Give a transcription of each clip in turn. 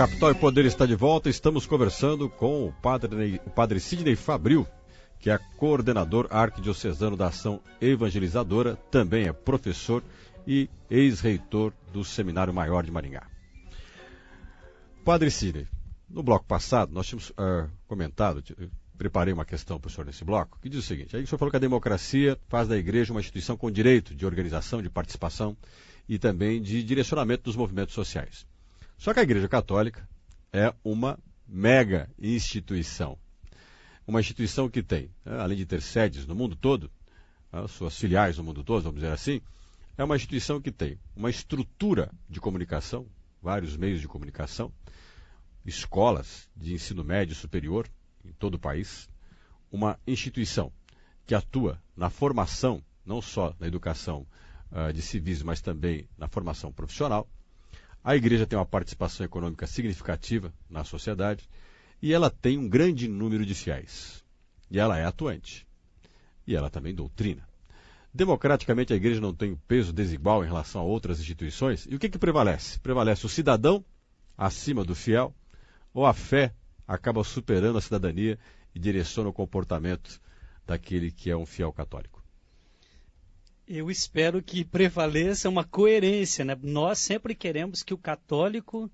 Capital e Poder está de volta. Estamos conversando com o padre Sidney Fabril, que é coordenador arquidiocesano da Ação Evangelizadora, também é professor e ex-reitor do Seminário Maior de Maringá. Padre Sidney, no bloco passado nós tínhamos comentado, preparei uma questão para o senhor nesse bloco, que diz o seguinte: aí o senhor falou que a democracia faz da igreja uma instituição com direito de organização, de participação e também de direcionamento dos movimentos sociais. Só que a Igreja Católica é uma mega instituição. Uma instituição que tem, além de ter sedes no mundo todo, suas filiais no mundo todo, vamos dizer assim, é uma instituição que tem uma estrutura de comunicação, vários meios de comunicação, escolas de ensino médio e superior em todo o país, uma instituição que atua na formação, não só na educação de civis, mas também na formação profissional. A igreja tem uma participação econômica significativa na sociedade e ela tem um grande número de fiéis. E ela é atuante. E ela também doutrina. Democraticamente, a igreja não tem um peso desigual em relação a outras instituições. E o que prevalece? Prevalece o cidadão acima do fiel, ou a fé acaba superando a cidadania e direciona o comportamento daquele que é um fiel católico? Eu espero que prevaleça uma coerência, né? Nós sempre queremos que o católico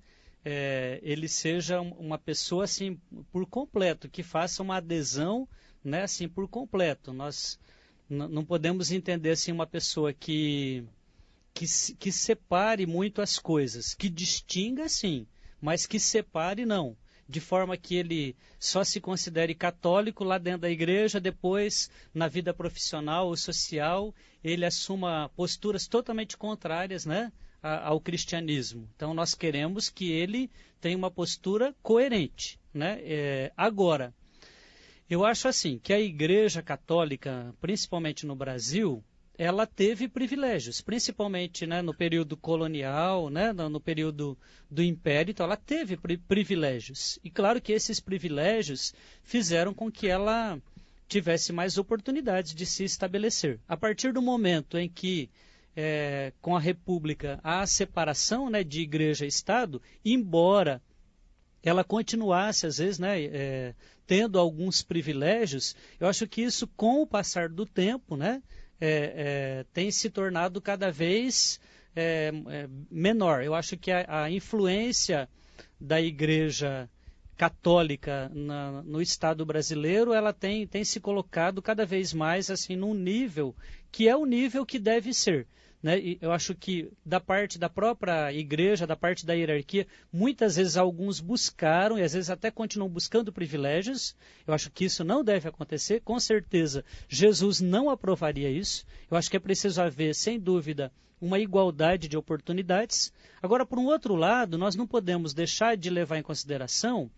ele seja uma pessoa assim por completo, que faça uma adesão, né, assim por completo. Nós não podemos entender assim uma pessoa que separe muito as coisas, que distinga sim, mas que separe não. De forma que ele só se considere católico lá dentro da igreja, depois, na vida profissional ou social, ele assuma posturas totalmente contrárias, né, ao cristianismo. Então, nós queremos que ele tenha uma postura coerente, né? Agora, eu acho assim, que a Igreja Católica, principalmente no Brasil, ela teve privilégios, principalmente, né, no período colonial, né, no período do Império, então ela teve privilégios. E claro que esses privilégios fizeram com que ela tivesse mais oportunidades de se estabelecer. A partir do momento em que, com a República, há a separação, né, de igreja e Estado, embora ela continuasse, às vezes, né, tendo alguns privilégios, eu acho que isso, com o passar do tempo, né, tem se tornado cada vez menor. Eu acho que a influência da Igreja Católica no Estado brasileiro, ela tem se colocado cada vez mais assim num nível que é o nível que deve ser, né? E eu acho que da parte da própria igreja, da parte da hierarquia, muitas vezes alguns buscaram e às vezes até continuam buscando privilégios. Eu acho que isso não deve acontecer. Com certeza, Jesus não aprovaria isso. Eu acho que é preciso haver, sem dúvida, uma igualdade de oportunidades. Agora, por um outro lado, nós não podemos deixar de levar em consideração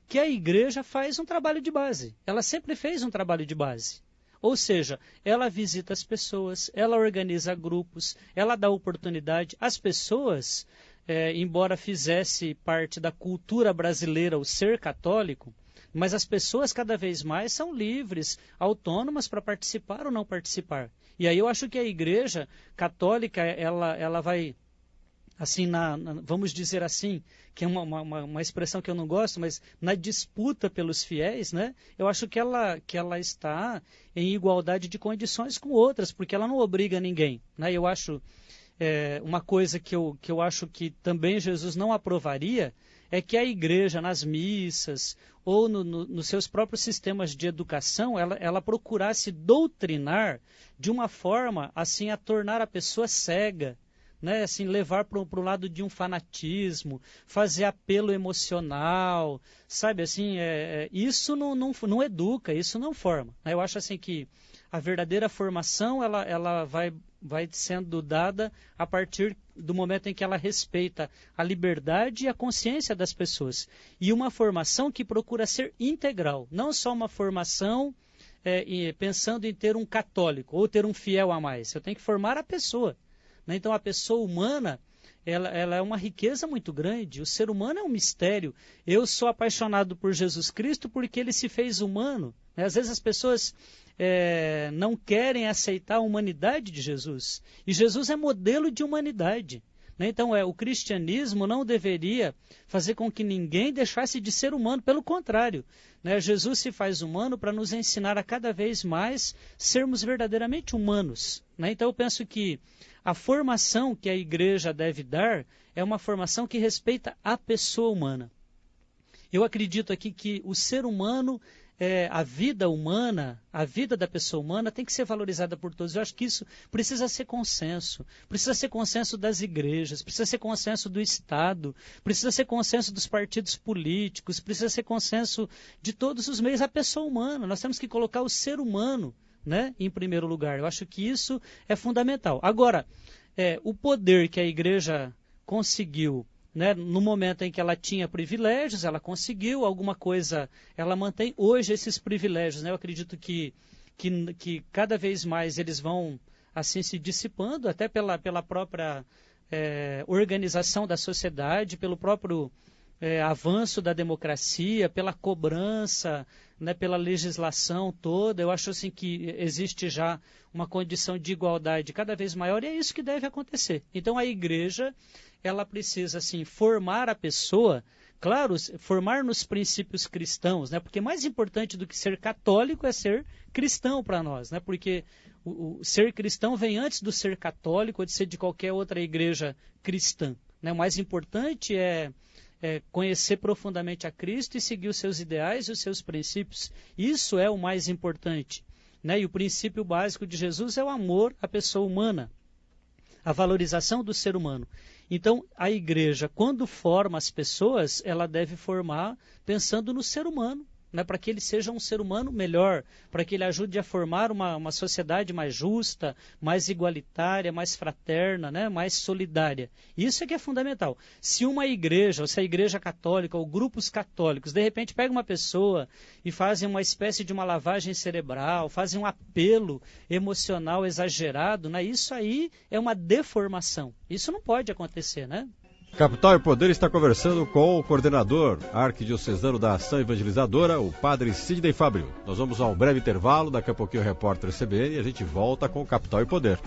que a igreja faz um trabalho de base. Ela sempre fez um trabalho de base. Ou seja, ela visita as pessoas, ela organiza grupos, ela dá oportunidade. As pessoas, embora fizesse parte da cultura brasileira o ser católico, mas as pessoas cada vez mais são livres, autônomas para participar ou não participar. E aí eu acho que a Igreja Católica, ela vai, assim, vamos dizer assim, que é uma expressão que eu não gosto, mas na disputa pelos fiéis, né, eu acho que ela está em igualdade de condições com outras, porque ela não obriga ninguém, né? Eu acho, uma coisa que eu acho que também Jesus não aprovaria, é que a igreja, nas missas, ou nos seus próprios sistemas de educação, ela procurasse doutrinar de uma forma, assim, a tornar a pessoa cega, né, assim, levar para o lado de um fanatismo, fazer apelo emocional, sabe, assim, isso não educa, isso não forma. Eu acho assim que a verdadeira formação ela vai sendo dada a partir do momento em que ela respeita a liberdade e a consciência das pessoas. E uma formação que procura ser integral, não só uma formação pensando em ter um católico ou ter um fiel a mais. Eu tenho que formar a pessoa. Então, a pessoa humana, ela é uma riqueza muito grande. O ser humano é um mistério. Eu sou apaixonado por Jesus Cristo porque ele se fez humano. Às vezes as pessoas não querem aceitar a humanidade de Jesus. E Jesus é modelo de humanidade. Né? Então, o cristianismo não deveria fazer com que ninguém deixasse de ser humano, pelo contrário. Né? Jesus se faz humano para nos ensinar a cada vez mais sermos verdadeiramente humanos. Né? Então, eu penso que a formação que a igreja deve dar é uma formação que respeita a pessoa humana. Eu acredito aqui que o ser humano, a vida humana, a vida da pessoa humana tem que ser valorizada por todos. Eu acho que isso precisa ser consenso das igrejas, precisa ser consenso do Estado, precisa ser consenso dos partidos políticos, precisa ser consenso de todos os meios, a pessoa humana. Nós temos que colocar o ser humano, né, em primeiro lugar. Eu acho que isso é fundamental. Agora, o poder que a igreja conseguiu, né, no momento em que ela tinha privilégios, ela conseguiu alguma coisa, ela mantém hoje esses privilégios. Né? Eu acredito que cada vez mais eles vão assim se dissipando, até pela própria organização da sociedade, pelo próprio avanço da democracia, pela cobrança, né, pela legislação toda. Eu acho assim que existe já uma condição de igualdade cada vez maior e é isso que deve acontecer. Então a igreja, ela precisa assim formar a pessoa, claro, formar nos princípios cristãos, né? Porque mais importante do que ser católico é ser cristão para nós, né? Porque o ser cristão vem antes do ser católico ou de ser de qualquer outra igreja cristã, né? O mais importante é conhecer profundamente a Cristo e seguir os seus ideais e os seus princípios. Isso é o mais importante, né? E o princípio básico de Jesus é o amor à pessoa humana, a valorização do ser humano. Então, a igreja, quando forma as pessoas, ela deve formar pensando no ser humano, né, para que ele seja um ser humano melhor, para que ele ajude a formar uma sociedade mais justa, mais igualitária, mais fraterna, né, mais solidária. Isso é que é fundamental. Se uma igreja, ou se a igreja católica, ou grupos católicos, de repente pegam uma pessoa e fazem uma espécie de uma lavagem cerebral, fazem um apelo emocional exagerado, né, isso aí é uma deformação. Isso não pode acontecer, né? Capital e Poder está conversando com o coordenador arquidiocesano da Ação Evangelizadora, o padre Sidney Fábio. Nós vamos a um breve intervalo, daqui a pouquinho o repórter CBN e a gente volta com o Capital e Poder.